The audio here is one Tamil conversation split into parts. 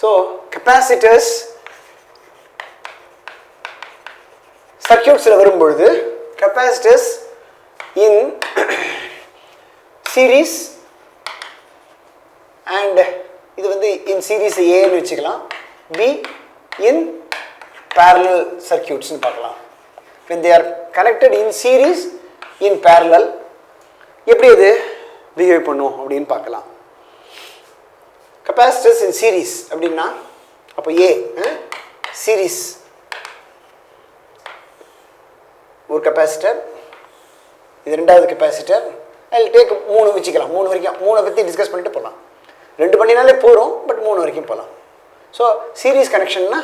So capacitors circuits la varumbodhu capacitors in series and இது வந்து in series A னு வெச்சுக்கலாம், B in parallel circuits னு பார்க்கலாம். When they are connected in series in parallel எப்படி இது behave பண்ணும் அப்படினு பார்க்கலாம். Capacitors in series அப்படினா அப்ப A series ஒரு கெபாசிட்டர், இது ரெண்டாவது கெபாசிட்டர். I'll take 3 வெச்சுக்கலாம், 3 வரைக்கும் 3 பத்தி டிஸ்கஸ் பண்ணிட்டு போலாம். 2 பண்ணினாலே போறோம், பட் 3 வரைக்கும் போலாம். சோ சீரிஸ் கனெக்ஷன்னா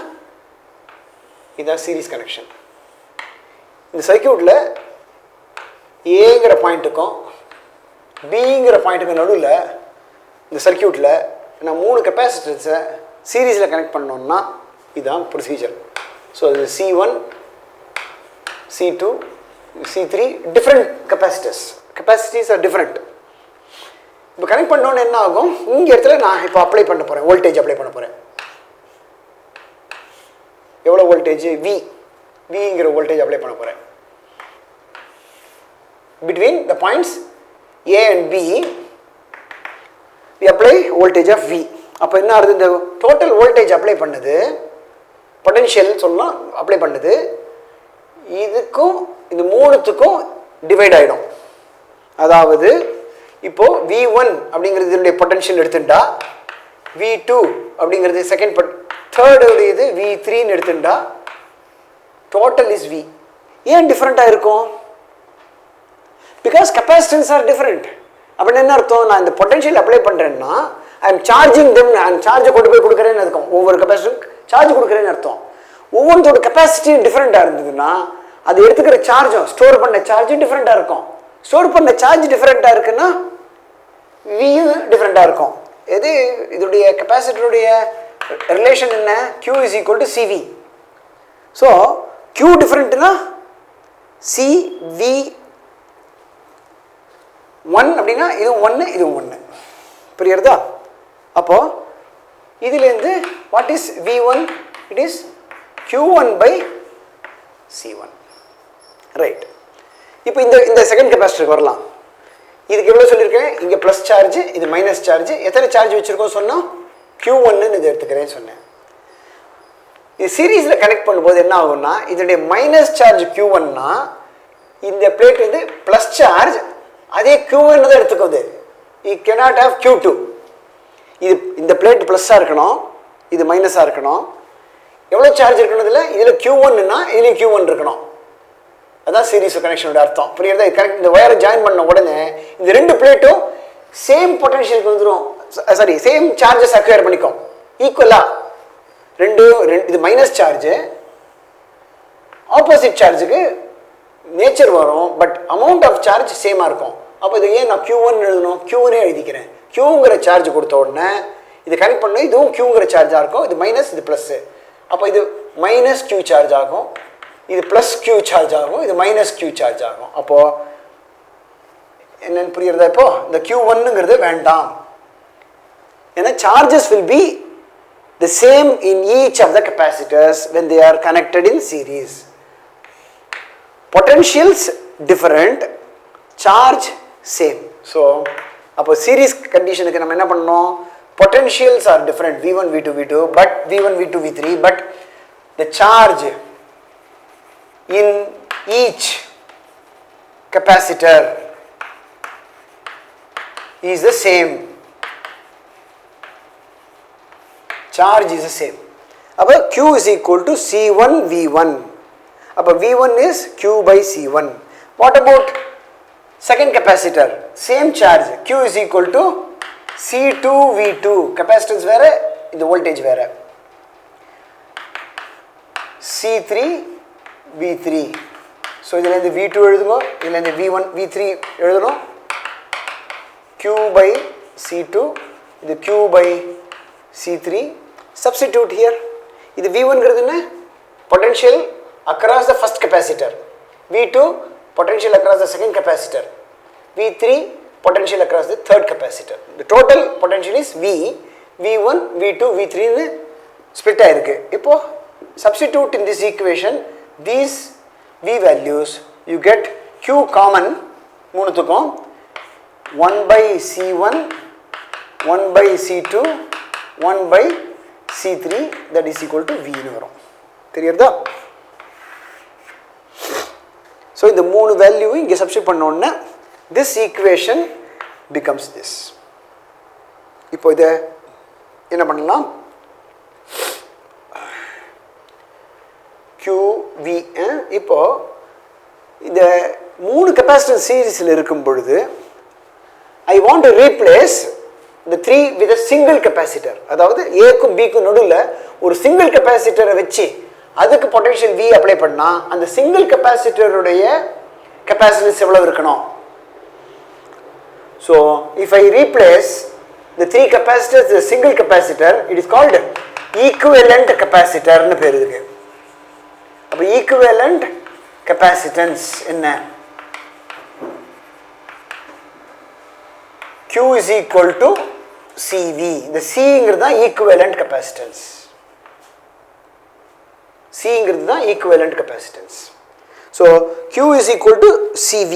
இதான் சீரிஸ் கனெக்ஷன். இந்த சர்க்யூட்ல ஏங்கிற பாயிண்ட்டுக்கும் பிங்கிற பாயிண்ட்டுக்கும் நடுவில் இந்த சர்க்யூட்ல நான் 3 கெபாசிட்டர்ஸை சீரீஸில் கனெக்ட் பண்ணோம்னா இதுதான் ப்ரொசீஜர். ஸோ இது C1 C2 C3 different capacitors, capacities are different. இப்போ கனெக்ட் பண்ணோன்னு என்ன ஆகும், இங்கே இடத்துல நான் இப்போ அப்ளை பண்ண போகிறேன், வோல்டேஜ் அப்ளை பண்ண போகிறேன். எவ்வளோ வோல்டேஜ் விங்கிற வோல்டேஜ் அப்ளை பண்ண போகிறேன். Between the points A and B we apply voltage of V. அப்போ என்ன ஆகுது, இந்த டோட்டல் வோல்டேஜ் அப்ளை பண்ணது பொட்டன்ஷியல் சொல்லலாம் அப்ளை பண்ணது இதுக்கும் இந்த மூணுத்துக்கும் டிவைட் ஆகிடும். அதாவது இப்போ V1 அப்படிங்கிறது இதனுடைய பொட்டன்ஷியல் எடுத்துட்டா, V2 அப்படிங்கிறது செகண்ட் தேர்டு இது V3ன்னு எடுத்துட்டா டோட்டல் இஸ் V. ஏன் டிஃப்ரெண்ட்டாக இருக்கும்? Because capacitance are different. அப்படின்னு என்ன அர்த்தம், நான் இந்த பொட்டன்ஷியல் அப்ளை பண்ணுறேன்னா ஐ எம் சார்ஜிங் தெம், நான் சார்ஜை கொண்டு போய் கொடுக்குறேன்னு அர்த்தம். ஒவ்வொரு கெப்பாசிட்டருக்கு சார்ஜ் கொடுக்குறேன்னு அர்த்தம். ஒவ்வொன்றோட கெப்பாசிட்டியும் டிஃப்ரெண்ட்டாக இருந்ததுன்னா அது எடுத்துக்கிற சார்ஜும் ஸ்டோர் பண்ண சார்ஜும் டிஃப்ரெண்ட்டாக இருக்கும். ஸ்டோர் பண்ண சார்ஜ் டிஃப்ரெண்ட்டாக இருக்குன்னா வியும் டிஃப்ரெண்ட்டாக இருக்கும். எது இதோடைய கெப்பாசிட்டருடைய ரிலேஷன் என்ன, Q is equal to CV. So Q டிஃப்ரெண்ட்னா CV 1 அப்படின்னா இது 1 இது 1, புரியுறதா? அப்போ இதுலேருந்து what is V1, it is Q1 by C1, right. இப்போ இந்த செகண்ட் கெப்பாசிட்டருக்கு வரலாம். இதுக்கு எவ்வளோ சொல்லியிருக்கேன், இங்கே ப்ளஸ் சார்ஜ் இது மைனஸ் சார்ஜ். எத்தனை சார்ஜ் வச்சுருக்கோம் சொன்னால் Q1ன்னு இது எடுத்துக்கிறேன்னு சொன்னேன். இது சீரீஸில் கனெக்ட் பண்ணும்போது என்ன ஆகும்னா இதனுடைய மைனஸ் சார்ஜ் Q1னா இந்த பிளேட் வந்து ப்ளஸ் சார்ஜ், அதே Q1 தான் எடுத்துக்கோது. You cannot have Q2. இது இந்த பிளேட் ப்ளஸ்ஸாக இருக்கணும், இது மைனஸாக இருக்கணும். எவ்வளோ சார்ஜ் இருக்கணும் இதில், இதில் Q1ன்னா இதுலேயும் Q1 இருக்கணும். அதான் சீரீஸ் கனெக்ஷனோட அர்த்தம், புரியுறதா? கரெக்ட். இந்த ஒயரை ஜாயின் பண்ண உடனே இந்த ரெண்டு பிளேட்டும் சேம் பொட்டன்ஷியலுக்கு வந்துடும், சாரி சேம் சார்ஜஸ் அக்வயர் பண்ணிக்கும் ஈக்குவலாக. ரெண்டு இது மைனஸ் சார்ஜு ஆப்போசிட் சார்ஜுக்கு நேச்சர் வரும், பட் அமௌண்ட் ஆஃப் சார்ஜ் சேமாக இருக்கும். அப்போ இது ஏன் நான் Q1 எழுதணும், Q1 எழுதிக்கிறேன். Qங்கிற சார்ஜ் கொடுத்த உடனே இது கனெக்ட் பண்ணணும், இதுவும் Qங்கிற சார்ஜாக இருக்கும். இது மைனஸ் இது ப்ளஸ்ஸு, அப்போ இது மைனஸ் Q சார்ஜ் ஆகும், இது ப்ளஸ் Q சார்ஜ் ஆகும், இது மைனஸ் Q சார்ஜ் ஆகும். அப்போது என்னன்னு புரியுறதா? இப்போ இந்த Q1ங்கிறது வேண்டாம், ஏன்னா charges will be the same in each of the capacitors when they are connected in series. Potentials different, charge same. So அப்போ series conditionக்கு நம்ம என்ன பண்ணணும், potentials are different, V1 V2 V2, but V1 V2 V3, but the charge in each capacitor is the same. Charge is the same. அப்போ Q is equal to C1 V1. அப்போ V1 is Q by C1. What about second capacitor? Same charge, Q is equal to C2 V2. Capacitance வேற, இந்த voltage வேற. C3 V3. ஸோ இதில் இந்த V2 எழுதுங்க, இதில் இந்த V1 V3 எழுதணும். Q by C2, இது Q by C3. Substitute here. இது V1ங்கிறது என்ன, potential across the first capacitor. V2 potential across the second capacitor. V3 potential across the third capacitor. The total potential is V. V1 V2 V3 ன்னு split ஆயிருக்கு. இப்போ substitute in this equation these v values, you get q common மூணுத்துக்கும் 1 by c1 1 by c2 1 by c3 that is equal to v னு வரும். தெரியுதா? So இந்த மூணு வேல்யூ இங்க சப்ஸ்டிட்யூட் பண்ண உடனே this equation becomes this. இப்போ இத என்ன பண்ணலாம்? qv இப்போ இந்த மூணு கெபாசிட்டன்ஸ் சீரிஸ்ல இருக்கும் பொழுது I want to replace the three with a single capacitor. அதாவது a க்கும் b க்கும் நடுவுல ஒரு சிங்கிள் கெபாசிட்டரை வெச்சு அதுக்கு பொட்டன்ஷியல் v அப்ளை பண்ணா அந்த சிங்கிள் கெபாசிட்டர் உடைய கெபாசிட்டன்ஸ் எவ்வளவு இருக்கணும்? So if I replace the three capacitors with a single capacitor, it is called equivalent capacitor னு பேர் இருக்கு. அப்ப equivalent capacitance என்ன? Q is equal to CV. இந்த C ங்கிறது தான் equivalent capacitance. C ங்கிறது தான் equivalent capacitance. So Q is equal to CV.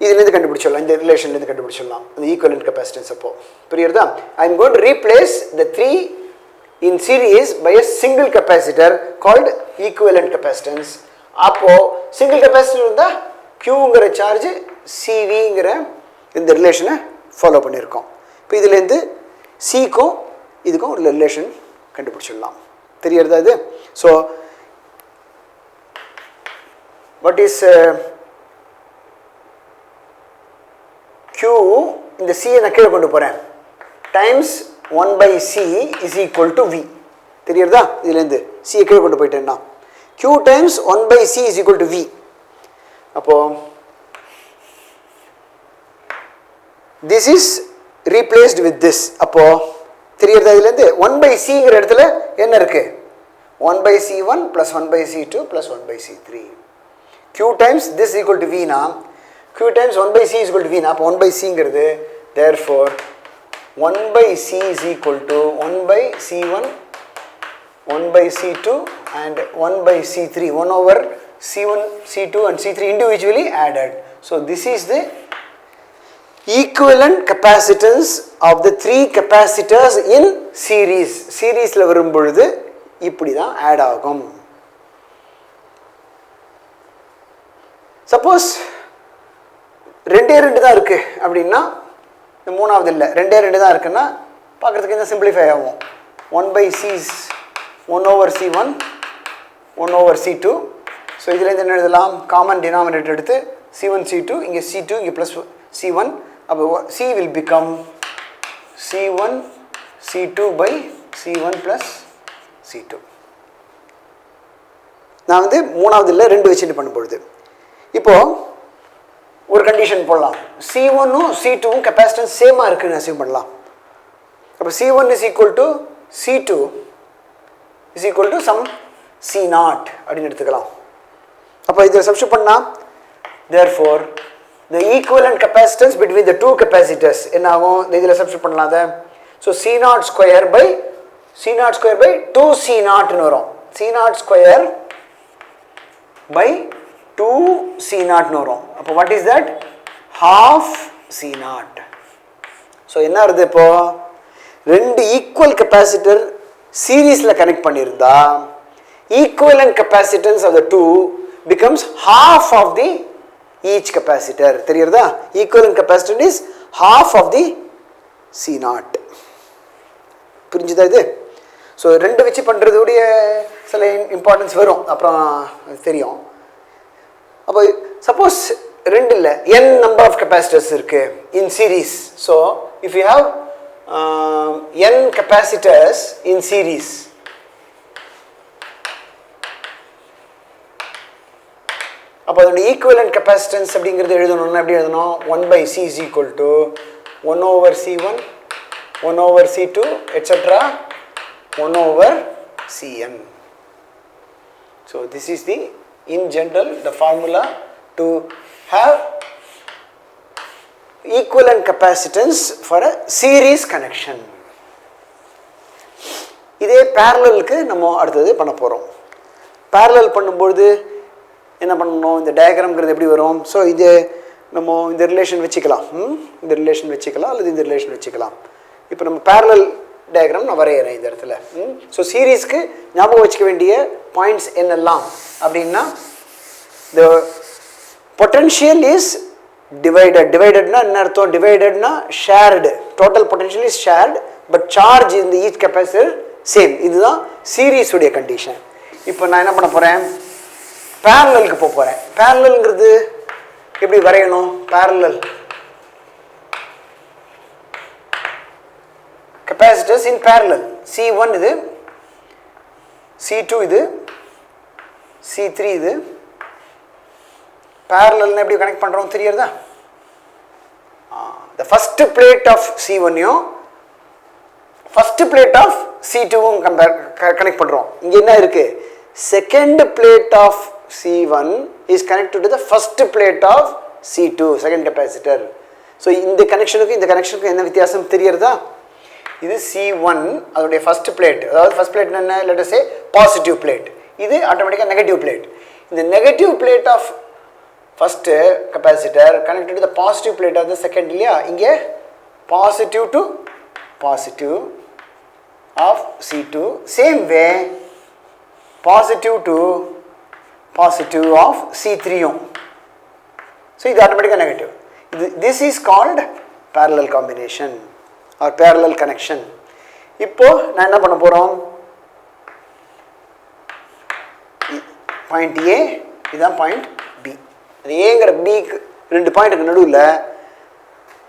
இதுல இருந்து கண்டுபிடிச்சிடலாம், இந்த ரிலேஷன்ல இருந்து கண்டுபிடிச்சிடலாம் அந்த ஈக்குவலன்ட் கெபாசிட்டன்ஸ். அப்போ புரியுதா? I am going to replace the three in series by a single capacitor called equivalent capacitance. அப்போ சிங்கிள் கெபாசிட்டர் இருந்தா Qங்கிற சார்ஜ் CVங்கிற இந்த ரிலேஷனை ஃபாலோ பண்ணியிருக்கோம். இப்போ இதுல இருந்து Cக்கும் இதுக்கும் ஒரு ரிலேஷன் கண்டுபிடிச்சிடலாம். தெரியுதா இது? ஸோ what is Q, இந்த C நான் கீழே கொண்டு போறேன், times 1 by C is equal to V. தெரியுதா? இதுல இருந்து C கீழே கொண்டு போயிட்டேன்னா Q times 1 by C is equal to V. அப்போ this is replaced with this. அப்போ தெரியுதா? இதுல இருந்து 1 by C ங்கிற இடத்துல என்ன இருக்கு? 1 by C1 plus 1 by C2 plus 1 by C3. Q times this is equal to V na Q times 1 by C is equal to V na, அப்போ 1 by C ங்கிறது, therefore 1 by C is equal to 1 by C1 1 by C2 and 1 by C3, 1 over C1 C2 and C3 individually added. So this is the equivalent capacitance of the three capacitors in series. Seriesல வரும் பொழுது இப்படி தான் ஆட் ஆகும். சப்போஸ் ரெண்டே ரெண்டு தான் இருக்கு அப்படின்னா, இந்த மூணாவது இல்லை, ரெண்டே ரெண்டு தான் இருக்குன்னா பார்க்கறதுக்கு இந்த சிம்பிளிஃபை ஆகும். 1 by C is 1 over C1 1 over C2. So இதுலேருந்து என்ன எழுதலாம்? காமன் டினாமினேட்டர் எடுத்து C1 C2, இங்கே C2 இங்கே ப்ளஸ் C1, அப்போ C will become C1 C2 by C1 plus C2. நான் வந்து மூணாவது இல்லை ரெண்டு வச்சுட்டு பண்ணும்பொழுது இப்போ ஒரு கண்டிஷன் போடலாம். C1ம் C2ம் கெப்பாசிட்டன்ஸ் சேமாக இருக்குன்னு அசியூம் பண்ணலாம். அப்போ C1 is equal to C2 is equal to some C0 அப்படின்னு எடுத்துக்கலாம். அப்போ இதை சப்ஸ்டிட்யூட் பண்ணா, therefore the equivalent capacitance between the two capacitors என்ன ஆகும்? இதில் சப்ஸ்டிட்யூட் பண்ணலாம் அதை. So C0 square by 2C0 ன்னு வரும். C0 ஸ்கொயர் by 2C0 ன்னு வரும். அப்போ what is that? Half C0. So என்ன வருது? இப்போ ரெண்டு ஈக்குவல் கெப்பாசிட்டர் சீரீஸில் கனெக்ட் பண்ணியிருந்தா equivalent capacitance of the two becomes half of the each capacitor. தெரியுதா? equivalent capacitance is half of the C0. புரிஞ்சுதா இது? ஸோ ரெண்டு வச்சு பண்ணுறதுடைய சில இம்பார்ட்டன்ஸ் வரும், அப்புறம் தெரியும். அப்போ சப்போஸ் ரெண்டு இல்லை n நம்பர் ஆஃப் கெப்பாசிட்டர்ஸ் இருக்கு இன் series. So if you have n capacitors in series, அப்போ அதோட ஈக்குவலன்ட் கெப்பாசிட்டன்ஸ் அப்படிங்கிறது எழுதணும்னா எப்படி எழுதணும்? 1 by C is equal to 1 over C1 1 over C2 etc. 1 over Cn. So this is the, in general, the formula to have equivalent capacitance for a series connection. இதே parallelக்கு நம்ம அடுத்தது பண்ண போறோம். parallel பண்ணும்போது என்ன பண்ணணும், இந்த டயகிராம்ங்கிறது எப்படி வரும்? ஸோ இது நம்ம இந்த ரிலேஷன் வச்சுக்கலாம், இந்த ரிலேஷன் வச்சுக்கலாம் அல்லது இந்த ரிலேஷன் வச்சுக்கலாம். இப்போ நம்ம parallel டயக்ராம் நான் வரையறேன் இந்த இடத்துல. ஸோ சீரீஸ்க்கு ஞாபகம் வச்சுக்க வேண்டிய பாயிண்ட்ஸ் என்னெல்லாம் அப்படின்னா, the potential is divided. Dividedனா என்ன அர்த்தம்? Dividedனா shared. Total potential is shared, but charge in the each capacitor same. இதுதான் சீரீஸ் உடைய கண்டிஷன். இப்போ நான் என்ன பண்ண போறேன், parallelக்கு போக போறேன். parallelங்கிறது எப்படி வரையணும்? parallel capacitors in parallel. C1 இது, C2 இது, C3 இது. parallel எப்படி கனெக்ட் பண்றோம் தெரியுதா? the first plate of C1 யும் first plate of C2 வும் கனெக்ட் பண்றோம். இங்க என்ன இருக்கு? second plate of C1 is connected to the first plate of C2, second capacitor. so இந்த கனெக்ஷனுக்கு இந்த கனெக்ஷனுக்கு என்ன வித்தியாசம் தெரியுதா? இது C1 அதோட first plate, அதாவது first plate என்ன, let us say positive plate. இது ஆட்டோமேட்டிக்கா negative plate. இந்த negative plate of first capacitor connected to the positive plate of the second இல்லையா? இங்க positive to positive of C2, same way positive to positive of C3 யும். so இது ஆட்டோமேட்டிக்கா negative. this is called parallel combination or parallel connection. இப்போ நான் என்ன பண்ண போறோம், பாயிண்ட் A இதான் பாயிண்ட் B. அது Aங்கற B க்கு ரெண்டு பாயிண்ட்க்கு நடுவுல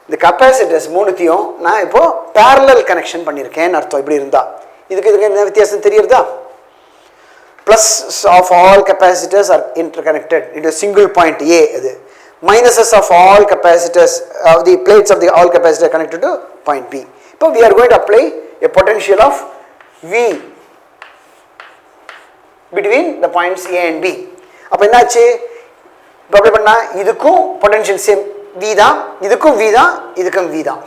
இந்த கெபாசிட்டர்ஸ் மூணுத்தையும் நான் இப்போ parallel connection பண்ணிருக்கேன் அர்த்தம். இப்படி இருந்தா இதுக்கு என்ன வித்தியாசம் தெரியுதா? plus of all capacitors are interconnected into a single point A. அது minuses of all capacitors of the plates of the all capacitors connected to point B. இப்போ we are going to apply a potential of V between the points A and B. அப்ப என்னாச்சு, இப்போ அப்ளை பண்ணா இதுக்கும் potential same V தான், இதுக்கும் V தான், இதுக்கும் V தான்.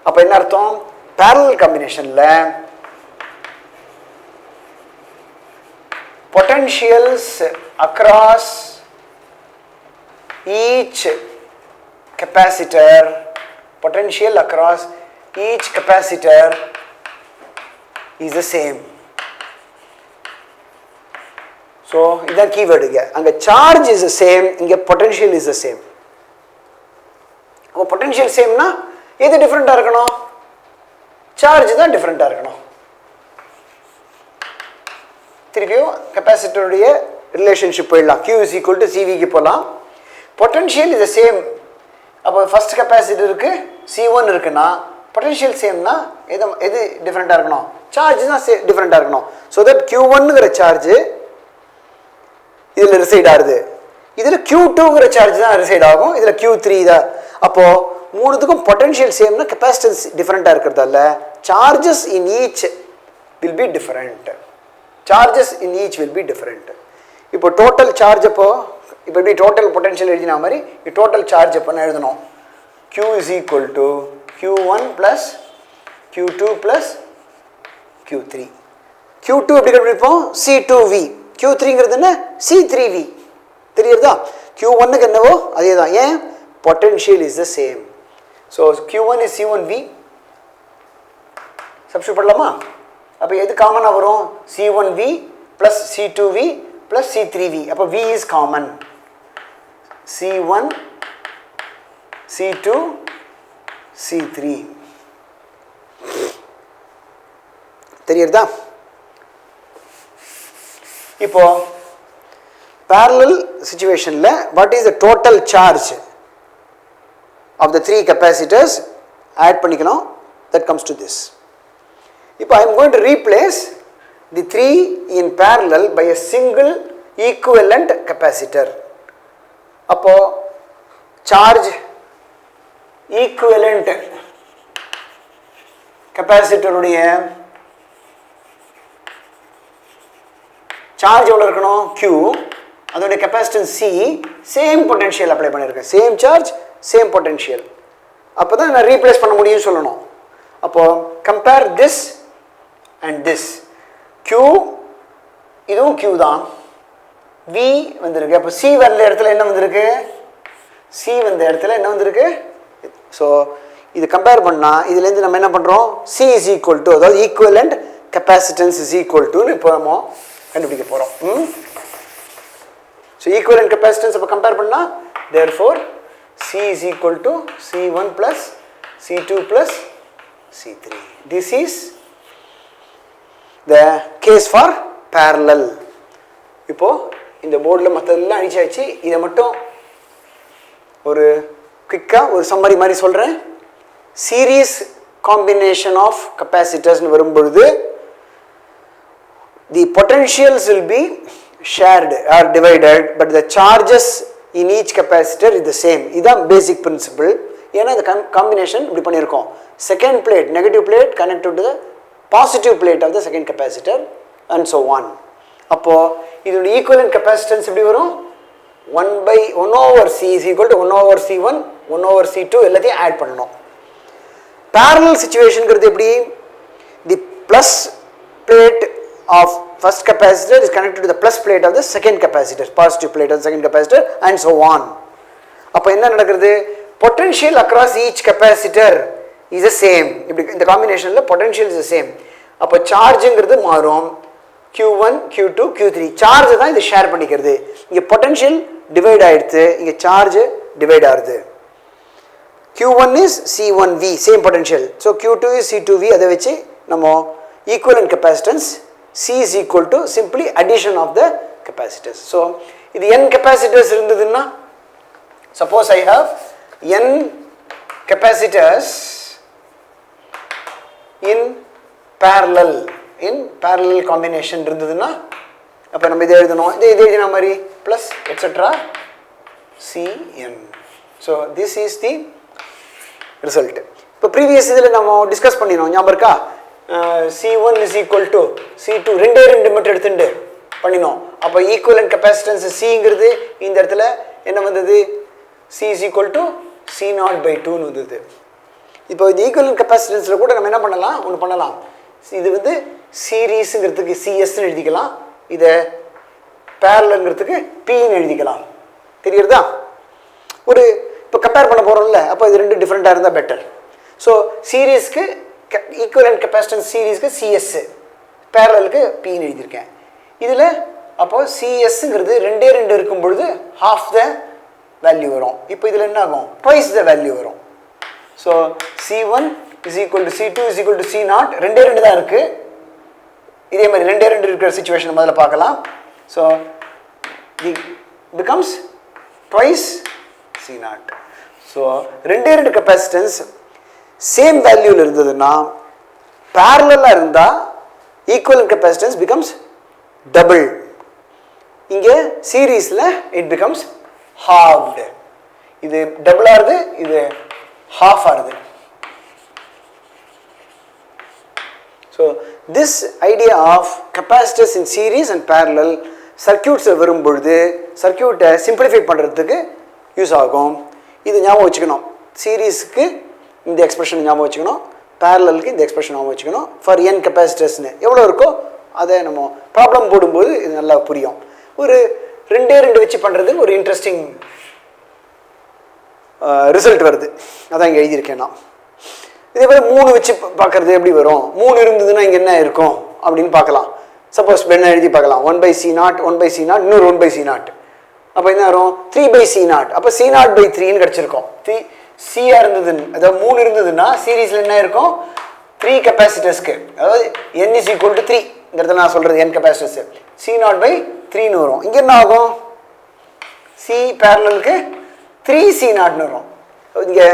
அப்ப என்ன அர்த்தம், parallel combinationல potentials across each capacitor, potential across each capacitor is the same. so இதான் keyword. அங்க charge is the same, இங்க potential is the same. அப்ப potential same னா எது டிஃபரண்டா இருக்கணும்? charge தான் டிஃபரண்டா இருக்கணும். திருப்பியும் கெபாசிட்டர் உடைய ரிலேஷன்ஷிப் போயிடலாம். Q is equal to CV க்கு போலாம். potential is the same. அப்ப ஃபர்ஸ்ட் கெபாசிட்டருக்கு C1 இருக்குனா potential same னா எது டிஃபரண்டா இருக்கணும்? charge தான் டிஃபரண்டா இருக்கணும். so that Q1 ங்கற சார்ஜ் இதுல ரிசைட் ஆகுது, இதுல Q2 ங்கற சார்ஜ் தான் ரிசைட் ஆகும், இதுல Q3 தான். அப்போ மூணுத்துக்கும் potential same னா capacitance டிஃபரண்டா இருக்குறதால charges in each will be different. charges in each will be different. இப்போ total charge அப்போ இப்போ எப்படி total potential எழுதினா மாதிரி total charge அப்போ நான் எழுதணும் Q is equal to Q1 plus Q2 plus Q3. Q2 எப்படி கண்டுபிடிப்போம்? C2V. Q3ங்கிறது என்ன? C3V. தெரியுதா? Q1 க்கு என்னவோ அதேதான். ஏன்? potential is the same. so Q1 is C1V. Substitute பண்ணலாமா? அப்ப எது காமனா வரும்? C1V plus C2V plus C3V. அப்ப V is common. C1 C2 C3. தெரியுதா? இப்போ parallel situationல what is the total charge of the three capacitors add பண்ணிக்கணும், that comes to this. இப்போ I am going to replace the three in parallel by a single equivalent capacitor. அப்போ charge equivalent capacitor உடைய charge எவ்வளவு இருக்கணும்? Q, அதோட capacitance C, same potential apply பண்ணிருக்கேன், same charge same potential. அப்போ தான் நான் ரீப்ளேஸ் பண்ண முடியும்னு சொல்லணும். அப்போது compare this and this. Q இதுவும் Q தான், V வந்திருக்கு. அப்போ C வந்த இடத்துல என்ன வந்திருக்கு? C வந்த இடத்துல என்ன வந்திருக்கு? ஸோ இது கம்பேர் பண்ணால் இதுலேருந்து நம்ம என்ன பண்ணுறோம்? C is equal to, அதாவது equivalent capacitance is equal to இப்போ நம்ம கண்டுபிடிக்க போகிறோம். ஸோ ஈக்குவலண்ட் கெப்பாசிட்டன்ஸ் அப்போ கம்பேர் பண்ணால் therefore C is equal to C1 plus C2 plus C3. This is the case for parallel. இப்போ இந்த போர்டில் மற்றதெல்லாம் அடிச்சாச்சு. இதை மட்டும் ஒரு குயிக்காக ஒரு சம்மரி மாதிரி சொல்கிறேன். சீரீஸ் காம்பினேஷன் ஆஃப் கெப்பாசிட்டர்ஸ்னு வரும்பொழுது the potentials will be shared or divided, but the charges in each capacitor is the same. இதுதான் basic principle. ஏன்னா இந்த காம்பினேஷன் இப்படி பண்ணியிருக்கோம். Second plate negative plate connected to the positive plate of the second capacitor and so one. அப்போது இதோட ஈக்குவலண்ட் கெப்பாசிட்டன்ஸ் எப்படி வரும்? 1/1/C is equal to 1/C1 1/C2 எல்லாத்தையும் ஆட் பண்ணணும். parallel situationங்கிறது எப்படி? the plus plate of first capacitor is connected to the plus plate of the second capacitor, positive plate of the second capacitor and so on. அப்போ என்ன நடக்கிறது? potential across each capacitor is the same. இப்படி இந்த காம்பினேஷனில் potential is the same. அப்போ சார்ஜுங்கிறது மாறும். Q1 Q2 Q3 சார்ஜ் தான் இது ஷேர் பண்ணிக்கிறது. இங்கே பொட்டன்ஷியல் டிவைட் ஆகிடுது, இங்கே சார்ஜ் டிவைட் ஆகுது. Q1 is C1V same potential. So Q2 is C2V. அதை வச்சு நம்ம equivalent capacitance C is equal to simply addition of the capacitors. So இது n capacitors இருந்ததுன்னா, suppose I have n capacitors in parallel combination இருந்ததுன்னா, அப்போ நம்ம இதை எழுதணும். இது எழுதின மாதிரி plus etc. Cn. So this is the result. இப்போ ப்ரீவியஸ் இதில் நம்ம டிஸ்கஸ் பண்ணினோம், ஞாபகம் இருக்கா? C1 is equal to C2 ரெண்டு மட்டும் எடுத்துட்டு பண்ணினோம். அப்போ ஈக்குவலண்ட் கெப்பாசிட்டன்ஸ் Cங்கிறது இந்த இடத்துல என்ன வந்தது? C is equal to C0/2ன்னு வந்தது. இப்போ இந்த ஈக்குவலண்ட் கெப்பாசிட்டன்ஸில் கூட நம்ம என்ன பண்ணலாம்? ஒன்று பண்ணலாம். இது வந்து சீரீஸுங்கிறதுக்கு சிஎஸ்ன்னு எழுதிக்கலாம், இதை பேரலங்கிறதுக்கு பின்னு எழுதிக்கலாம். தெரியுறதா? ஒரு இப்போ கம்பேர் பண்ண போகிறோம்ல, அப்போ இது ரெண்டு டிஃப்ரெண்ட்டாக இருந்தால் பெட்டர். ஸோ சீரீஸ்க்கு ஈக்குவலண்ட் கெப்பாசிட்டன்ஸ் சீரீஸ்க்கு சிஎஸ், பேரலுக்கு பின்னு எழுதியிருக்கேன். இதில் அப்போது சிஎஸ்ங்கிறது ரெண்டு இருக்கும் பொழுது ஹாஃப் த வேல்யூ வரும். இப்போ இதில் என்ன ஆகும்? ட்வைஸ் த வேல்யூ வரும். So C1 is equal to C2 is equal to C0 ரெண்டு தான் இருக்குது. இதே மாதிரி ரெண்டு இருக்கிற சிச்சுவேஷன் முதல்ல பார்க்கலாம். So it becomes twice C0. So ரெண்டு கெப்பாசிட்டன்ஸ் சேம் வேல்யூவில் இருந்ததுன்னா, பேரலாக இருந்தால் ஈக்குவலண்ட் கெப்பாசிட்டன்ஸ் பிகம்ஸ் டபுள். இங்கே சீரீஸில் இட் பிகம்ஸ் halved. இது டபுள் ஆகுது, இது half ஆகுது. So this idea of capacitors in series and parallel circuits வரும்பொழுது சர்க்யூட்டை சிம்பிளிஃபை பண்ணுறதுக்கு யூஸ் ஆகும். இது ஞாபகம் வச்சுக்கணும். சீரீஸ்க்கு இந்த எக்ஸ்பிரஷன் ஞாபகம் வச்சுக்கணும், பேரலலுக்கு இந்த எக்ஸ்பிரஷன் ஞாபகம் வச்சுக்கணும். ஃபார் n கெப்பாசிட்டர்ஸ்னு எவ்வளோ இருக்கோ அதை நம்ம ப்ராப்ளம் போடும்போது இது நல்லா புரியும். ஒரு ரெண்டு வச்சு பண்ணுறதுக்கு ஒரு இன்ட்ரெஸ்டிங் ரிசல்ட் வருது. அதான் இங்கே எழுதியிருக்கேன் நான். இதே மாதிரி 3 வச்சு பார்க்குறது எப்படி வரும்? 3 இருந்ததுன்னா இங்கே என்ன இருக்கும் அப்படின்னு பார்க்கலாம். சப்போஸ் என்ன எழுதி பார்க்கலாம், 1/C0 1/C0 இன்னொரு 1/C0. அப்போ என்ன வரும்? 3/C0. அப்போ C0/3ன்னு கிடச்சிருக்கோம். சியாக இருந்ததுன்னு, அதாவது 3 இருந்ததுன்னா சீரீஸில் என்ன இருக்கும்? 3 கெப்பாசிட்டர்ஸ்க்கு, அதாவது n is equal to 3. இந்த இடத்துல நான் சொல்கிறது n கெப்பாசிட்டர்ஸ் C0/3ன்னு வரும். இங்கே என்ன ஆகும்? C பேரலுக்கு 3C0ன்னு வரும். இங்கே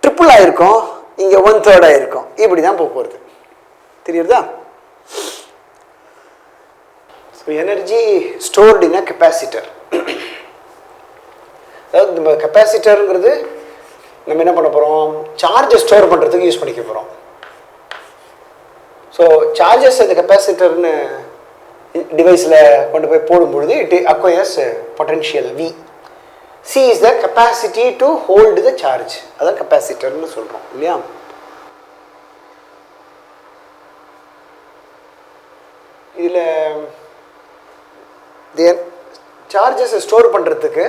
ட்ரிப்புள் ஆகிருக்கும், இங்கே 1/3 ஆகிருக்கும். இப்படி தான் போகிறது. தெரியுறதா? So energy stored in a capacitor. அதாவது நம்ம கெப்பாசிட்டருங்கிறது நம்ம என்ன பண்ண போகிறோம்? சார்ஜை ஸ்டோர் பண்ணுறதுக்கு யூஸ் பண்ணிக்க போகிறோம். ஸோ சார்ஜஸ் அந்த கெப்பாசிட்டர்னு டிவைஸில் கொண்டு போய் போடும்பொழுது it acquires potential V. C is the capacity to hold the charge. அதான் கெப்பாசிட்டர்னு சொல்றோம் இல்லையா? இதுல the charges ஸ்டோர் பண்றதுக்கு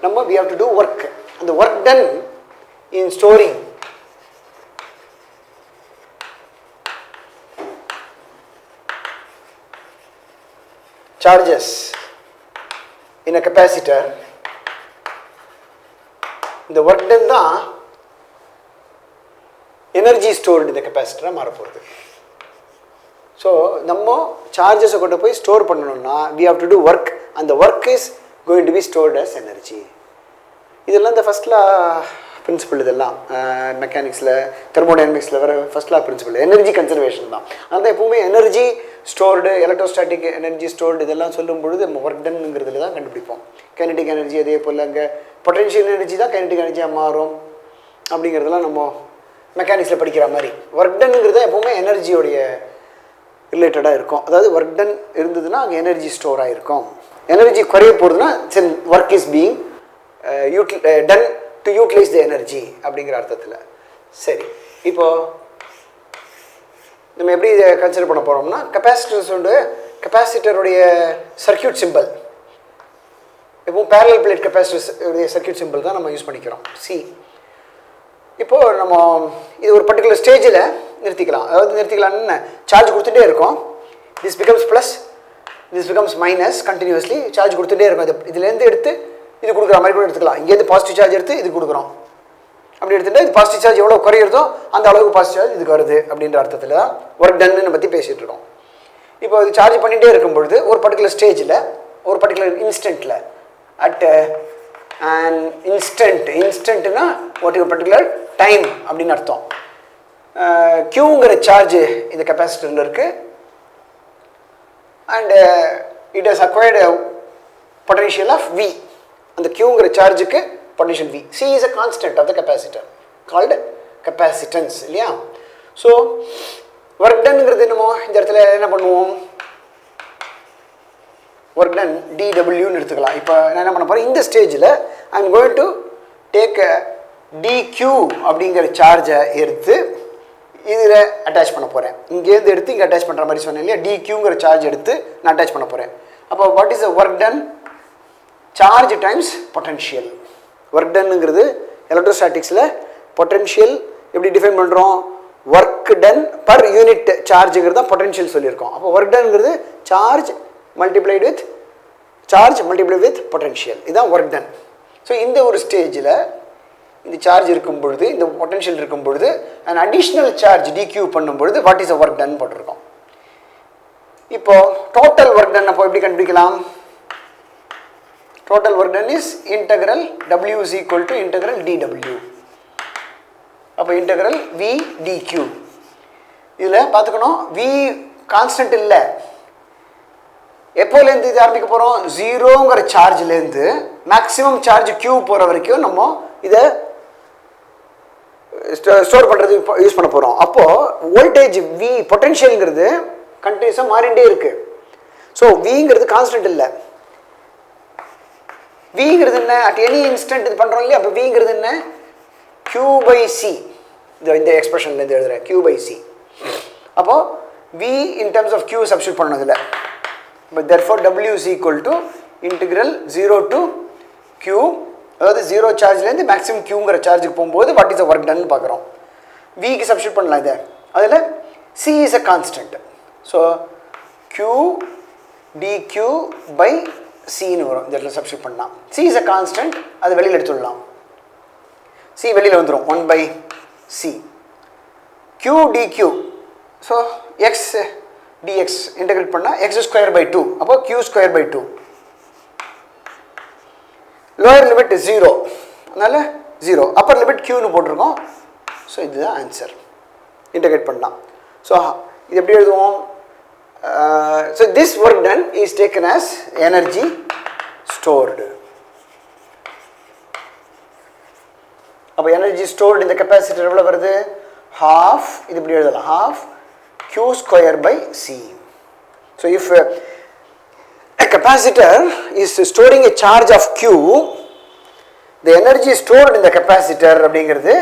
நம்ம we have to do work. And the work done in storing charges in a capacitor, the work done தான் energy stored in the capacitor மாற போகுது. So நம்ம charges கொண்டு போய் ஸ்டோர் பண்ணணும்னா we have to do work, and the work is going to be stored as energy. இதெல்லாம் இந்த ஃபர்ஸ்ட் லா பிரின்சிபல், இதெல்லாம் மெக்கானிக்ஸில் தெர்மோடைனமிக்ஸில் வர first law principle energy conservation தான். அதனால் எப்பவுமே energy stored, electrostatic energy stored இதெல்லாம் சொல்லும் பொழுது நம்ம ஒர்க் டன்ங்கிறதுல தான் கண்டுபிடிப்போம். கைனடிக் எனர்ஜி அதே போல் அங்கே பொட்டன்ஷியல் எனர்ஜி தான் கைனடிக் எனர்ஜியாக மாறும் அப்படிங்கிறதெல்லாம் நம்ம மெக்கானிக்ஸில் படிக்கிற மாதிரி. ஒர்க் டன்ங்கிறது எப்பவுமே எனர்ஜியோடைய ரிலேட்டடாக இருக்கும். அதாவது ஒர்க் டன் இருந்ததுன்னா அங்கே எனர்ஜி ஸ்டோர் ஆகிருக்கும். எனர்ஜி குறைய போகிறதுனா work is being done to utilise the energy அப்படிங்கிற அர்த்தத்தில். சரி, இப்போது நம்ம எப்படி இதை கன்சிடர் பண்ண போகிறோம்னா கெப்பாசிட்டருடைய சர்க்கியூட் சிம்பிள், இப்போ பேரலல் பிளேட் கெப்பாசிட்டருடைய சர்க்கியூட் சிம்பிள் தான் நம்ம யூஸ் பண்ணிக்கிறோம். இப்போது நம்ம இது ஒரு பர்டிகுலர் ஸ்டேஜில் நிறுத்திக்கலாம். அதாவது நிறுத்திக்கலாம்னு சார்ஜ் கொடுத்துட்டே இருக்கும். This becomes plus, this becomes minus, continuously charge கொடுத்துட்டே இருக்கும். இதுலேருந்து எடுத்து இது கொடுக்குற மாதிரி கூட எடுத்துக்கலாம். இங்கேருந்து பாசிட்டிவ் சார்ஜ் எடுத்து இது கொடுக்குறோம். அப்படி எடுத்துகிட்டு இது பாசிட்டிவ் சார்ஜ் எவ்வளோ குறையிறதோ அந்த அளவுக்கு பாசிட்டிவ் சார்ஜ் இதுக்கு வருது அப்படின்ற அர்த்தத்தில் தான் ஒர்க் டன்னு பற்றி பேசிகிட்டு இருக்கோம். இப்போ இது சார்ஜ் பண்ணிகிட்டே இருக்கும்பொழுது ஒரு பர்டிகுலர் ஸ்டேஜில், ஒரு பர்டிகுலர் இன்ஸ்டன்ட்டில், அட் அண்ட் இன்ஸ்டன்ட்னா ஒரு பர்டிகுலர் டைம் அப்படின்னு அர்த்தம். கியூங்கிற சார்ஜ் இந்த கெப்பாசிட்டரில் இருக்குது. And it has acquired potential of V. அந்த கியூங்கிற சார்ஜுக்கு potential V. C is a constant of the capacitor called capacitance இல்லையா? ஸோ ஒர்க் டன்ங்கிறது என்னமோ இந்த இடத்துல என்ன பண்ணுவோம், ஒர்க் டன் dWன்னு எடுத்துக்கலாம். இப்போ நான் என்ன பண்ண போகிறேன், இந்த ஸ்டேஜில் I am going to take dQ அப்படிங்கிற சார்ஜை எடுத்து இதில் அட்டாச் பண்ண போகிறேன். இங்கேருந்து எடுத்து இங்கே அட்டாச் பண்ணுற மாதிரி சொன்னேன் இல்லையா? dQங்கிற சார்ஜ் எடுத்து நான் அட்டாச் பண்ண போகிறேன். அப்போ what is the work done? Charge times potential. Work டன்னுங்கிறது எலக்ட்ரோஸ்டாட்டிக்ஸில் பொட்டன்ஷியல் எப்படி டிஃபைன் பண்ணுறோம், ஒர்க் டன் பர் யூனிட் சார்ஜுங்கிறது தான் பொட்டன்ஷியல் சொல்லியிருக்கோம். அப்போ ஒர்க் டன்ங்கிறது சார்ஜ் மல்டிப்ளைடு வித் பொட்டன்ஷியல், இதுதான் ஒர்க் டன். ஸோ இந்த ஒரு ஸ்டேஜில் இந்த சார்ஜ் இருக்கும் பொழுது, இந்த பொட்டன்ஷியல் இருக்கும் பொழுது அண்ட் அடிஷ்னல் சார்ஜ் dQ பண்ணும் பொழுது what is a work done போட்டிருக்கோம். இப்போ டோட்டல் ஒர்க் டன் அப்போ எப்படி கண்டுபிடிக்கலாம்? Total work done is integral W is equal to integral dW. அப்போ integral V dQ. இதில் பார்த்துக்கணும், V கான்ஸ்டன்ட் இல்லை. எப்போலேருந்து இது ஆரம்பிக்க போகிறோம், ஜீரோங்கிற சார்ஜ்லேருந்து மேக்ஸிமம் சார்ஜ் Q போகிற வரைக்கும் நம்ம இதை ஸ்டோர் பண்ணுறது யூஸ் பண்ண போகிறோம். அப்போது வோல்டேஜ் V பொட்டன்ஷியலுங்கிறது கண்டினியூஸாக மாறிண்டே இருக்குது. ஸோ Vங்கிறது கான்ஸ்டன்ட் இல்லை. Vங்கிறது என்ன, அட் எனி இன்ஸ்டன்ட் இது பண்ணுறோம் இல்லையா? அப்போ Vங்கிறது என்ன, Q/C. இந்த எக்ஸ்பிரஷன்லேருந்து எழுதுகிறேன், Q/C. அப்போது V in terms of Q substitute பண்ணதில்ல. But therefore W is equal to integral 0 to Q. அதாவது ஜீரோ சார்ஜ்லேருந்து மேக்ஸிமம் Qங்கிற சார்ஜுக்கு போகும்போது what is the work ton பார்க்குறோம். Vக்கு சப்ஸ்டியூட் பண்ணலாம் இதை. அதில் C is a constant. So Q dQ by Cன்னு வரும். இந்த இடத்துல சப்ஸ்டியூட் பண்ணலாம். C is a constant, அது வெளியில் எடுத்துடலாம். C வெளியில் வந்துடும், 1/C. Q dQ, so x dx integrate பண்ணால் x²/2. அப்போ Q²/2. லோயர் லிமிட் 0, அதனால் 0. அப்பர் லிமிட் Qன்னு போட்டிருக்கோம். ஸோ இதுதான் ஆன்சர். இன்டெகிரேட் பண்ணலாம். ஸோ இது எப்படி எழுதுவோம்? So this work done is taken as energy stored. அப்போ energy stored in the capacitor எவ்வளோ வருது? half, இது இப்படி எழுதலாம், half Q²/C. So if a capacitor is storing a charge of Q, the energy stored in the capacitor அப்படிங்கிறது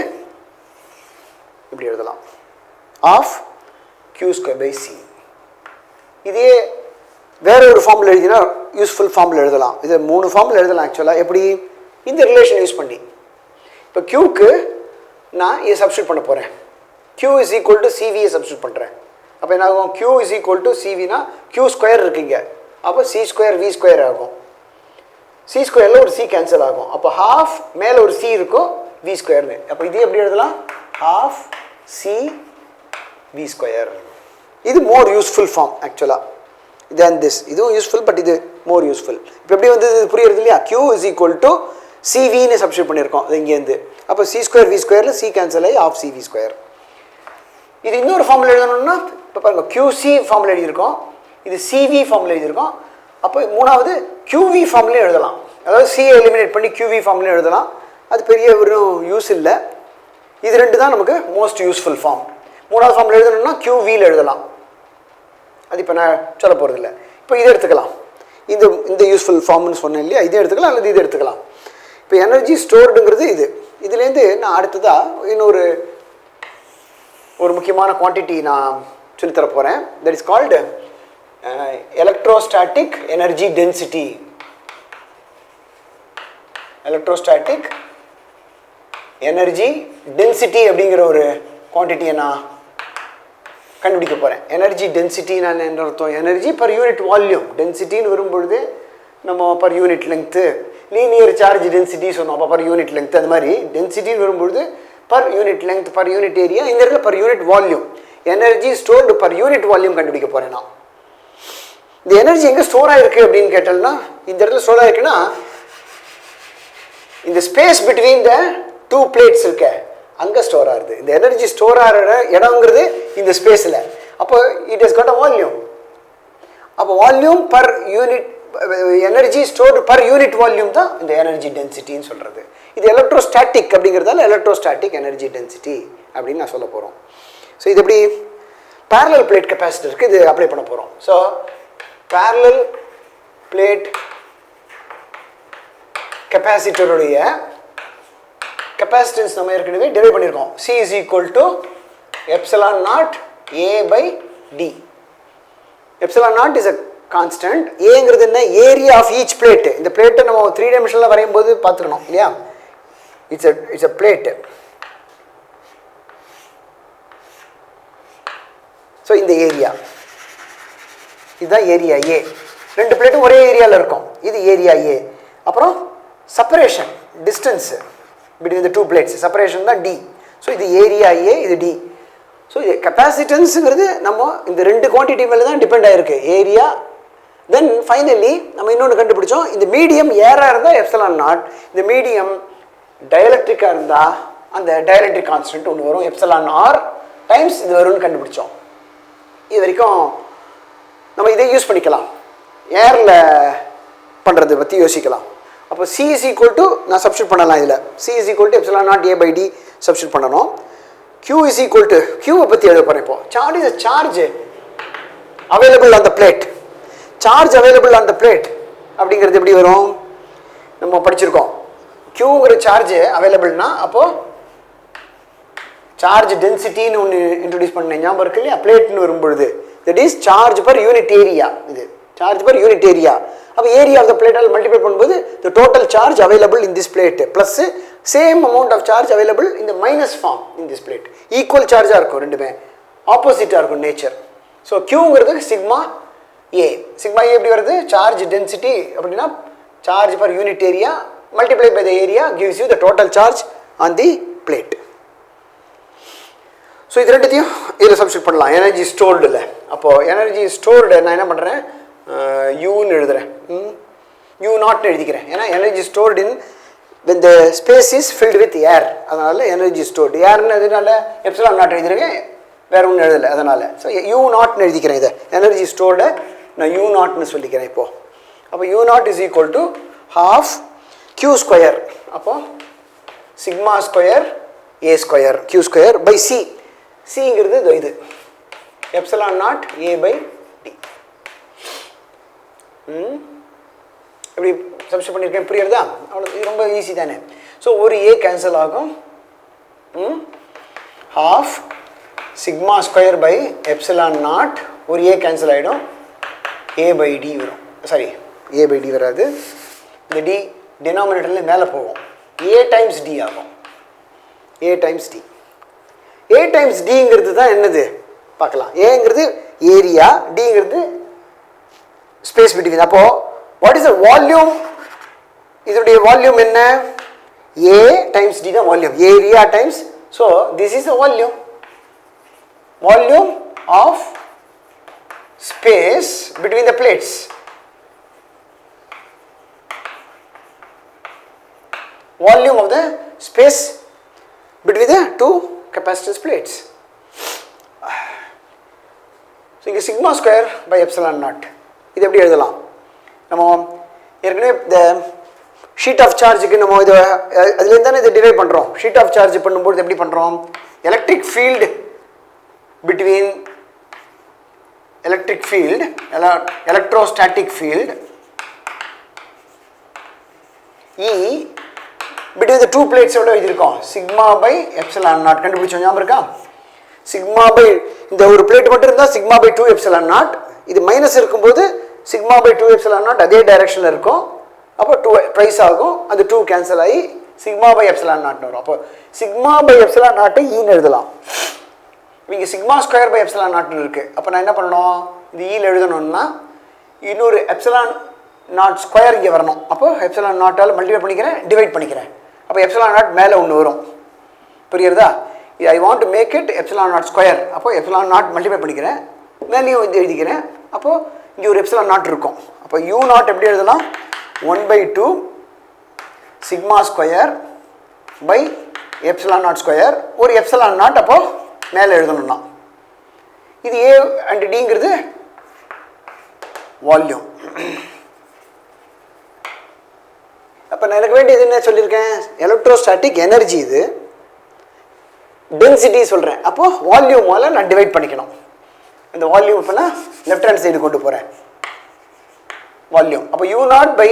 இப்படி எழுதலாம் of q square by c. இதே வேற ஒரு ஃபார்முலா எழுதினா யூஸ்ஃபுல் ஃபார்முலா எழுதலாம். இது மூணு ஃபார்முலா எழுதலாம் ஆக்சுவலாக. எப்படி? இந்த ரிலேஷன் யூஸ் பண்ணி. இப்போ க்யூக்கு நான் இதை சப்ஸ்டியூட் பண்ண போகிறேன். q is equal to cv substitute பண்ணுறேன். அப்போ என்ன ஆகும்? q is equal to cvனா q square இருக்குங்க. அப்போ c ஸ்கொயர் v ஸ்கொயர் ஆகும். c ஸ்கொயரில் ஒரு c கேன்சல் ஆகும். அப்போ ஹாஃப் மேலே ஒரு c இருக்கும் v ஸ்கொயர்னு. அப்போ இதே எப்படி எழுதலாம்? Half c v square. இது மோர் யூஸ்ஃபுல் ஃபார்ம் ஆக்சுவலாக தென் திஸ். இதுவும் யூஸ்ஃபுல், பட் இது மோர் யூஸ்ஃபுல். இப்போ எப்படி வந்து இது புரியுறது இல்லையா? q is equal to cvன்னு சப்ஸ்டியூட் பண்ணியிருக்கோம் இது இங்கேருந்து. அப்போ c ஸ்கொயர் v ஸ்கொயரில் c கேன்சல் ஆகி ஆஃப் cv ஸ்கொயர். இது இன்னொரு ஃபார்முலா எழுதணும்னா இப்போ பாருங்க, qc ஃபார்முலா எழுதியிருக்கோம், இது cv ஃபார்முலா எழுதியிருக்கோம். அப்போ மூணாவது qv ஃபார்முலா எழுதலாம். அதாவது c எலிமினேட் பண்ணி qv ஃபார்முலா எழுதலாம். அது பெரிய ஒரு யூஸ் இல்லை. இது ரெண்டு தான் நமக்கு மோஸ்ட் யூஸ்ஃபுல் ஃபார்ம். மூணாவது ஃபார்முலா எழுதணும்னா qvயில் எழுதலாம். அது இப்போ நான் சொல்ல போகிறது இல்லை. இப்போ இதை எடுத்துக்கலாம். இந்த யூஸ்ஃபுல் ஃபார்ம்னு சொன்னேன் இல்லையா? இதை எடுத்துக்கலாம் அல்லது இதை எடுத்துக்கலாம். இப்போ எனர்ஜி ஸ்டோர்டுங்கிறது இது. இதுலேருந்து நான் அடுத்ததாக இன்னொரு முக்கியமான குவான்டிட்டி நான் சொல்லித்தர போகிறேன். That is called electrostatic energy density. Electrostatic energy density அப்படிங்கிற ஒரு குவான்டிட்டியை நான் கண்டுபிடிக்க போகிறேன். எனர்ஜி டென்சிட்டி நான் என்ன அர்த்தம்? Energy per unit volume. டென்சிட்டின்னு வரும்பொழுது நம்ம per unit length, linear charge density சொன்னோம். அப்போ பர் யூனிட் லெங்க்த். அது மாதிரி டென்சிட்டின்னு வரும்பொழுது per unit length, per unit area. இந்த இடத்துல per unit volume. Energy stored per unit volume கண்டுபிடிக்க போகிறேன் நான். இந்த எனர்ஜி எங்கே ஸ்டோர் ஆகிருக்கு அப்படின்னு கேட்டோம்னா, இந்த இடத்துல ஸ்டோர் ஆகிருக்குன்னா இந்த space between the two plates இருக்க அங்கே ஸ்டோர் ஆகுது. இந்த எனர்ஜி ஸ்டோர் ஆகிற இடங்கிறது இந்த ஸ்பேஸில். அப்போ it is got a volume. அப்போ volume per unit energy stored per unit volume தான் இந்த எனர்ஜி டென்சிட்டின்னு சொல்கிறது. இது எலக்ட்ரோஸ்டாட்டிக் அப்படிங்கிறதால எலக்ட்ரோஸ்டாட்டிக் எனர்ஜி டென்சிட்டி அப்படின்னு நான் சொல்ல போகிறோம். ஸோ இது எப்படி பேரலல் பிளேட் கெப்பாசிட்டருக்கு இது அப்ளை பண்ண போகிறோம். ஸோ பேரலல் பிளேட் கெப்பாசிட்டருடைய கெப்பாசிட்டன்ஸ் நம்ம ஏற்கனவே டெரைவ் பண்ணியிருக்கோம். C is equal to epsilon naught A by D. Epsilon naught is a constant. ஏங்கிறது என்ன? Area of each plate. இந்த பிளேட்டை நம்ம 3 dimensional வரையும் போது பார்த்துக்கணும் இல்லையா? It's a plate. ஸோ இந்த ஏரியா இதுதான் ஏரியா ஏ. ரெண்டு பிளேட்டும் ஒரே ஏரியாவில் இருக்கும். இது ஏரியா ஏ. அப்புறம் separation distance between the two plates, separation தான் D. ஸோ இது ஏரியா ஏ, இது D. ஸோ இது கெப்பாசிட்டன்ஸுங்கிறது நம்ம இந்த ரெண்டு குவான்டிட்டி மேலே தான் டிபெண்ட் ஆகிருக்கு. ஏரியா தென் ஃபைனலி நம்ம இன்னொன்று கண்டுபிடிச்சோம். இந்த மீடியம் ஏராக இருந்தால் எப்சிலான் நாட், இந்த மீடியம் டயலக்ட்ரிக்காக இருந்தால் அந்த டயலக்ட்ரிக் கான்ஸ்டன்ட் ஒன்று வரும், எப்சிலான் ஆர் டைம்ஸ் இது வரும்னு கண்டுபிடிச்சோம். இது வரைக்கும் நம்ம இதை யூஸ் பண்ணிக்கலாம். ஏரில் பண்ணுறது பற்றி யோசிக்கலாம். அப்போ C is equal to நான் சப்ஸ்டியூட் பண்ணலாம். இதில் C is equal to epsilon naught A by D substitute பண்ணணும். Q is equal to Q பற்றி எழுத போகிறேன். இப்போ charge is charge available on the plate. Charge available on the plate அப்படிங்கிறது எப்படி வரும்? நம்ம படிச்சிருக்கோம். Qங்கிற சார்ஜ் அவைலபிள்னா அப்போது சார்ஜ் டென்சிட்டின்னு ஒன்று இன்ட்ரடியூஸ் பண்ண ஞாபகம் இருக்கு இல்லையா? பிளேட்னு வரும்பொழுது that is charge per unit area. இது சார்ஜ் பர் யூனிட் ஏரியா. அப்போ ஏரியா ஆஃப் த பிளேட்டால் மல்டிப்ளை பண்ணும்போது the total charge available in this plate plus same amount of charge available in the minus form in this plate. Equal சார்ஜாக இருக்கும், ரெண்டுமே ஆப்போசிட்டாக இருக்கும் நேச்சர். ஸோ Qங்கிறது சிக்மா ஏ. சிக்மா ஏ எப்படி வருது? சார்ஜ் டென்சிட்டி அப்படின்னா charge per unit area multiply by the area gives you the total charge on the plate. So இது ரெண்டுத்தையும் இதில் சப்ஸ்டியூட் பண்ணலாம் எனர்ஜி ஸ்டோர்டில். அப்போது எனர்ஜி ஸ்டோர்டு நான் என்ன பண்ணுறேன்? யூன்னு எழுதுகிறேன், யூ நாட்னு எழுதிக்கிறேன். ஏன்னா energy stored in when the space is filled with air. அதனால் எனர்ஜி ஸ்டோர்டு ஏர்னு அதனால எப்சிலான் நாட் எழுதிருக்கேன், வேறு ஒன்றும் எழுதலை. அதனால் ஸோ யூ நாட்னு எழுதிக்கிறேன். இதை எனர்ஜி ஸ்டோர்டை நான் யூ நாட்னு சொல்லிக்கிறேன். இப்போது அப்போ U naught is equal to half Q square. அப்போது sigma square A square Q square by C. Cங்கிறது இது epsilon naught A by D. எப்படி சப்ஸ்டியூட் பண்ணியிருக்கேன்? புரியுறதா? அவ்வளோ ரொம்ப ஈஸி தானே. ஸோ ஒரு ஏ கேன்சல் ஆகும். half sigma square by epsilon naught ஒரு ஏ கேன்சல் ஆகிடும். a by d வரும். சாரி a by d வராது. இந்த d டினாமினேட்டரில் மேலே போகும். a times d ஆகும். a times d. a times dங்கிறது தான் என்னது பார்க்கலாம். ஏங்கிறது ஏரியா, டிங்கிறது ஸ்பேஸ் பிட்வீன். அப்போ வாட் இஸ் த வால்யூம்? இதனுடைய வால்யூம் என்ன? a times d தான் வால்யூம். Area times, so this is the volume. Volume of space between the plates. Volume of the space between the two capacitance plates. So இங்கே sigma square by epsilon naught. இது எப்படி எழுதலாம்? நம்ம ஏற்கனவே இந்த ஷீட் ஆஃப் சார்ஜுக்கு நம்ம இதை அதுலேருந்து தானே இதை டிரைவ் பண்ணுறோம். ஷீட் ஆஃப் சார்ஜ் பண்ணும்போது எப்படி பண்ணுறோம்? Electric field between electric field electrostatic field E between the two plates எவ்வளோ எழுதியிருக்கோம்? சிக்மா பை எப்சிலான் நாட் கண்டுபிடிச்சோம். ஞாபகம் இருக்கா? சிக்மா பை இந்த ஒரு பிளேட் மட்டும் இருந்தால் சிக்மா பை 2 எப்சிலான் நாட். இது மைனஸ் இருக்கும்போது சிக்மா பை 2 எப்சிலான் நாட் அதே டைரக்ஷனில் இருக்கும். அப்போ 2 ட்ரைஸ் ஆகும். அந்த 2 கேன்சல் ஆகி சிக்மா பை எப்சிலான் நாட்னு வரும். அப்போ சிக்மா பை எப்சிலான் நாட்டை ஈன்னு எழுதலாம். இங்கே சிக்மா ஸ்கொயர் பை எப்சிலான் நாட்னு இருக்குது. அப்போ நான் என்ன பண்ணணும்? இந்த ஈயில் எழுதணும்னா இன்னொரு எப்சிலான் நாட் ஸ்கொயர் இங்கே வரணும். அப்போ எப்சிலான் நாட்டால் மல்டிப்ளை பண்ணிக்கிறேன், டிவைட் பண்ணிக்கிறேன். அப்போ எப்சிலான் நாட் மேலே ஒன்று வரும். புரியுறதா? I want to make it epsilon nought square. அப்போ எப்சிலான் நாட் மல்டிப்ளை பண்ணிக்கிறேன், மேலேயும் இது எழுதிக்கிறேன். அப்போது இங்கே ஒரு எப்சிலான் நாட் இருக்கும். அப்போ யூ நாட் எப்படி எழுதலாம்? 1/2 sigma square by epsilon nought square. ஒரு எப்சிலான் நாட் அப்போது மேலே எழுதணும்னா இது ஏ அண்ட் டிங்கிறது வால்யூம். அப்போ நான் எனக்கு வேண்டியது என்ன சொல்லியிருக்கேன்? எலக்ட்ரோஸ்டாட்டிக் எனர்ஜி இது, டென்சிட்டி சொல்கிறேன். அப்போது வால்யூமால் நான் டிவைட் பண்ணிக்கணும். இந்த வால்யூம் இப்போ நான் லெஃப்ட் ஹேண்ட் சைடு கொண்டு போகிறேன். வால்யூம் அப்போ யூ நாட் பை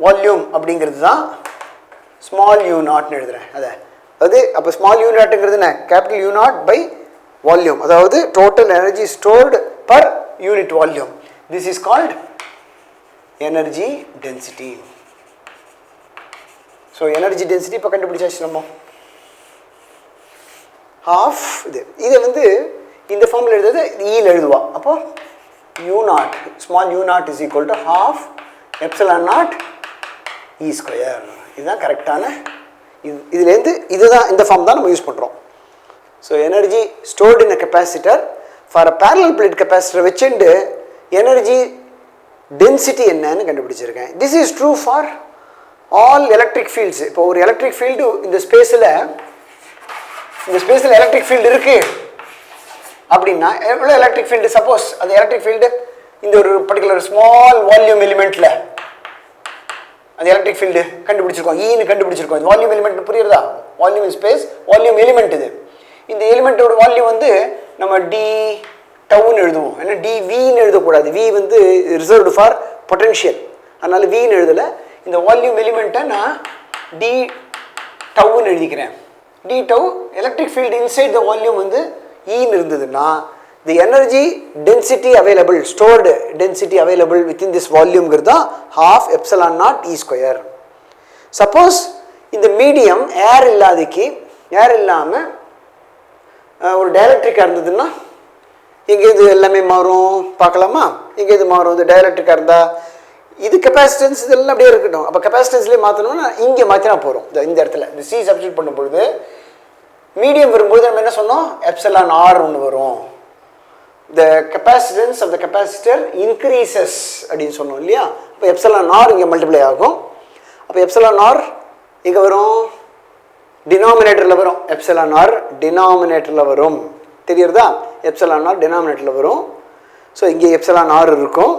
வால்யூம் அப்படிங்கிறது தான் ஸ்மால் யூ நாட்னு எழுதுகிறேன். அதாவது அப்போ ஸ்மால் யூ நாட்டுங்கிறது என்ன? Capital U naught by volume, அதாவது total energy stored per unit volume. This is called energy density. So energy density இப்போ கண்டுபிடிச்சாச்சு. நம்ம ஹாஃப் இதை வந்து இந்த ஃபார்மில் எழுதுறது ஈயில் எழுதுவா. அப்போ U not small you naught is equal to half epsilon naught E square. இதுதான் கரெக்டான இதுலேருந்து இதுதான் இந்த ஃபார்ம் தான் நம்ம யூஸ் பண்ணுறோம். So energy stored in a capacitor for a parallel plate capacitor வச்சுட்டு எனர்ஜி டென்சிட்டி என்னன்னு கண்டுபிடிச்சிருக்கேன். This is true for all electric fields. இப்போ ஒரு எலக்ட்ரிக் ஃபீல்டு இந்த ஸ்பேஸில் எலக்ட்ரிக் ஃபீல்டு இருக்குது அப்படின்னா எவ்வளோ எலக்ட்ரிக் ஃபீல்டு? சப்போஸ் அந்த எலக்ட்ரிக் ஃபீல்டு இந்த ஒரு பர்டிகுலர் ஸ்மால் வால்யூம் எலிமெண்ட்டில் அந்த எலக்ட்ரிக் ஃபீல்டு கண்டுபிடிச்சிருக்கோம், ஈன்னு கண்டுபிடிச்சிருக்கோம். இது வால்யூம் எலிமெண்ட் புரியுறதா? வால்யூம் இன் ஸ்பேஸ், வால்யூம் எலிமெண்ட் இது. இந்த எலிமெண்ட்டோட வால்யூம் வந்து நம்ம டி டவுன்னு எழுதுவோம். ஏன்னா டி வின்னு எழுதக்கூடாது. வி வந்து ரிசர்வ்டு ஃபார் பொட்டென்ஷியல், அதனால் வின்னு எழுதலை. இந்த வால்யூம் எலிமெண்ட்டை நான் டி டவுன்னு எழுதிக்கிறேன். D tau electric field inside the volume வந்து ஈன்னு இருந்ததுன்னா the energy density available, stored density available within this வால்யூம்ங்கிறது தான் half epsilon naught E square. Suppose இந்த மீடியம் ஏர் இல்லாமல் ஒரு டயலக்ட்ரிக்காக இருந்ததுன்னா எங்கேருந்து எல்லாமே மாறும் பார்க்கலாமா? எங்கேருந்து மாறும்? இது டயலக்ட்ரிக்காக இருந்தால் இது கெப்பாசிட்டன்ஸ் இதெல்லாம் அப்படியே இருக்கட்டும். அப்போ கெப்பாசிட்டன்ஸ்லேயே மாற்றணும்னா இங்கே மாற்றினா போகிறோம். இந்த இடத்துல இந்த சி சப்ஸ்டியூட் பண்ணும்பொழுது மீடியம் வரும்போது நம்ம என்ன சொன்னோம்? எப்சிலான் ஆர் ஒன்று வரும். The capacitance of the capacitor increases அப்படின்னு சொன்னோம் இல்லையா? அப்போ எப்சிலான் ஆர் இங்கே மல்டிப்ளை ஆகும். அப்போ எப்சிலான் ஆர் இங்கே வரும், டினாமினேட்டரில் வரும். எப்சிலான் ஆர் டினாமினேட்டரில் வரும், தெரியுறதா? எப்சிலான் ஆர் டினாமினேட்டரில் வரும். ஸோ இங்கே எப்சிலான் ஆர் இருக்கும்.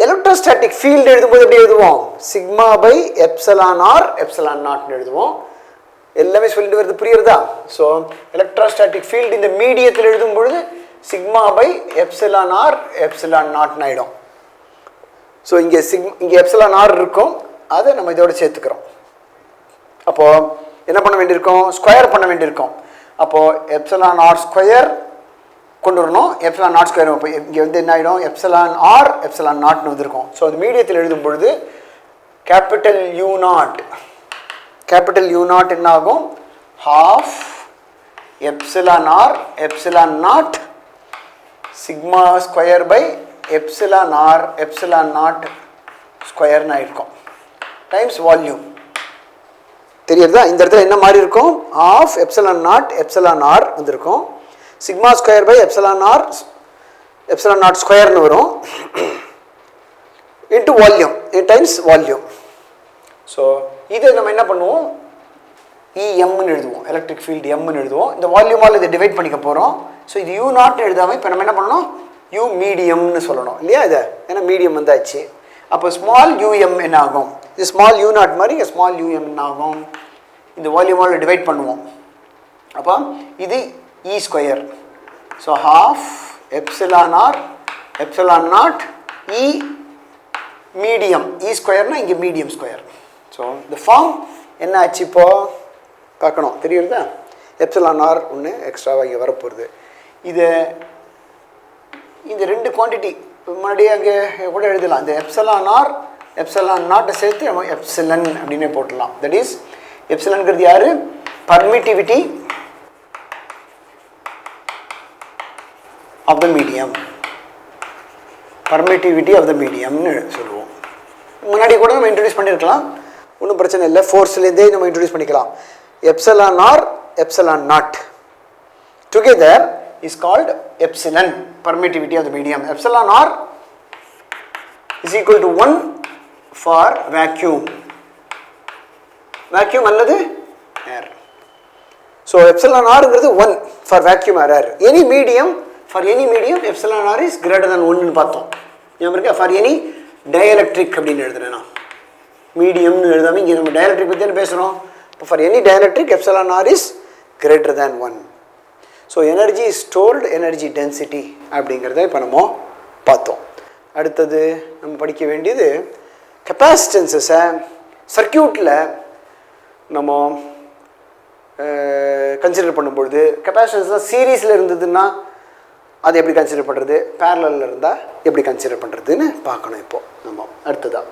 எலக்ட்ரோஸ்டாட்டிக் ஃபீல்டு எழுதும்போது எப்படி எழுதுவோம்? Sigma by epsilon R epsilon நாட்னு எழுதுவோம். எல்லாமே சொல்லிட்டு வருது, புரியுறதா? ஸோ எலக்ட்ரோஸ்டாட்டிக் ஃபீல்டு இந்த மீடியத்தில் எழுதும் பொழுது sigma by epsilon R epsilon நாட்னு ஆகிடும். ஸோ இங்கே எப்சிலான் ஆர் இருக்கும். அதை நம்ம இதோட சேர்த்துக்கிறோம். அப்போது என்ன பண்ண வேண்டியிருக்கோம்? ஸ்கொயர் பண்ண வேண்டியிருக்கோம். அப்போது எப்சிலான் ஆர் ஸ்கொயர் கொண்டு வரணும். எப்சிலான் நாட் ஸ்கொயர் இப்போ இங்கே வந்து என்ன ஆகிடும்? எப்சிலான் ஆர் எப்சிலான் நாட்னு வந்திருக்கும். ஸோ அது மீடியத்தில் எழுதும் பொழுது கேபிட்டல் யூ நாட் என்ன ஆகும்? Half epsilon R epsilon nought sigma square by epsilon R epsilon not ஸ்கொயர்னு ஆகிருக்கும் டைம்ஸ் வால்யூம். தெரியுறதா? இந்த இடத்துல என்ன மாதிரி இருக்கும்? Half epsilon naught epsilon R வந்திருக்கும். Sigma square by epsilon R epsilon not ஸ்கொயர்னு வரும் into volume times volume. So இதை நம்ம என்ன பண்ணுவோம்? இஎம்னு எழுதுவோம், எலக்ட்ரிக் ஃபீல்டு எம்னு எழுதுவோம். இந்த வால்யூமால் இதை டிவைட் பண்ணிக்க போகிறோம். ஸோ இது யூ நாட்னு எழுதாமல் இப்போ நம்ம என்ன பண்ணணும்? யூ மீடியம்னு சொல்லணும் இல்லையா? இதை ஏன்னா மீடியம் வந்தாச்சு. அப்போ ஸ்மால் யூஎம் என்ன ஆகும்? இது ஸ்மால் யூ நாட் மாதிரி இங்கே ஸ்மால் யூஎம் என்ன ஆகும்? இந்த வால்யூமால் டிவைட் பண்ணுவோம். அப்போ இது E square. So half epsilon R epsilon naught E medium. E ஸ்கொயர்னால் இங்கே மீடியம் ஸ்கொயர். ஸோ இந்த ஃபார்ம் என்ன ஆச்சு இப்போது பார்க்கணும். தெரியுறதா? எப்சிலான் ஆர் ஒன்று எக்ஸ்ட்ராவாக இங்கே வரப்போகுது. இதை இந்த ரெண்டு குவான்டிட்டி முன்னாடியே அங்கே கூட எழுதலாம். இந்த எப்சிலான் ஆர் எப்சிலான் நாட்டை சேர்த்து நம்ம எப்சிலன் அப்படின்னே போட்டுடலாம். தட் இஸ் எப்சிலன்கிறது யார்? Permittivity of the medium. Permittivity of the மீடியம்னு சொல்லுவோம். முன்னாடி கூட நம்ம இன்ட்ரடியூஸ் பண்ணியிருக்கலாம், ஒன்றும் பிரச்சனை இல்லை. ஃபோர்ஸ்லேருந்தே நம்ம இன்ட்ரடியூஸ் பண்ணிக்கலாம். Epsilon R epsilon nought together is called epsilon, permittivity of the medium. Epsilon r is equal to 1 for vacuum அல்லது air. So epsilon r is 1 for vacuum or air. For any medium epsilon r is greater than 1 னு பார்த்தோம். for any dielectric அப்படின்னு எழுதுறேன் நான். மீடியம் னு எழுதாம இங்க நம்ம dielectric பத்தி என்ன பேசுறோம்? For any dielectric epsilon r is greater than 1. So energy stored energy density அப்படிங்கிறத இப்போ நம்ம பார்த்தோம். அடுத்தது நம்ம படிக்க வேண்டியது கெப்பாசிட்டன்ஸஸை சர்க்கியூட்டில் நம்ம கன்சிடர் பண்ணும்பொழுது கெப்பாசிட்டன்ஸ் சீரீஸில் இருந்ததுன்னா அது எப்படி கன்சிடர் பண்ணுறது, பேரலில் இருந்தால் எப்படி கன்சிடர் பண்ணுறதுன்னு பார்க்கணும் இப்போது நம்ம அடுத்ததாக.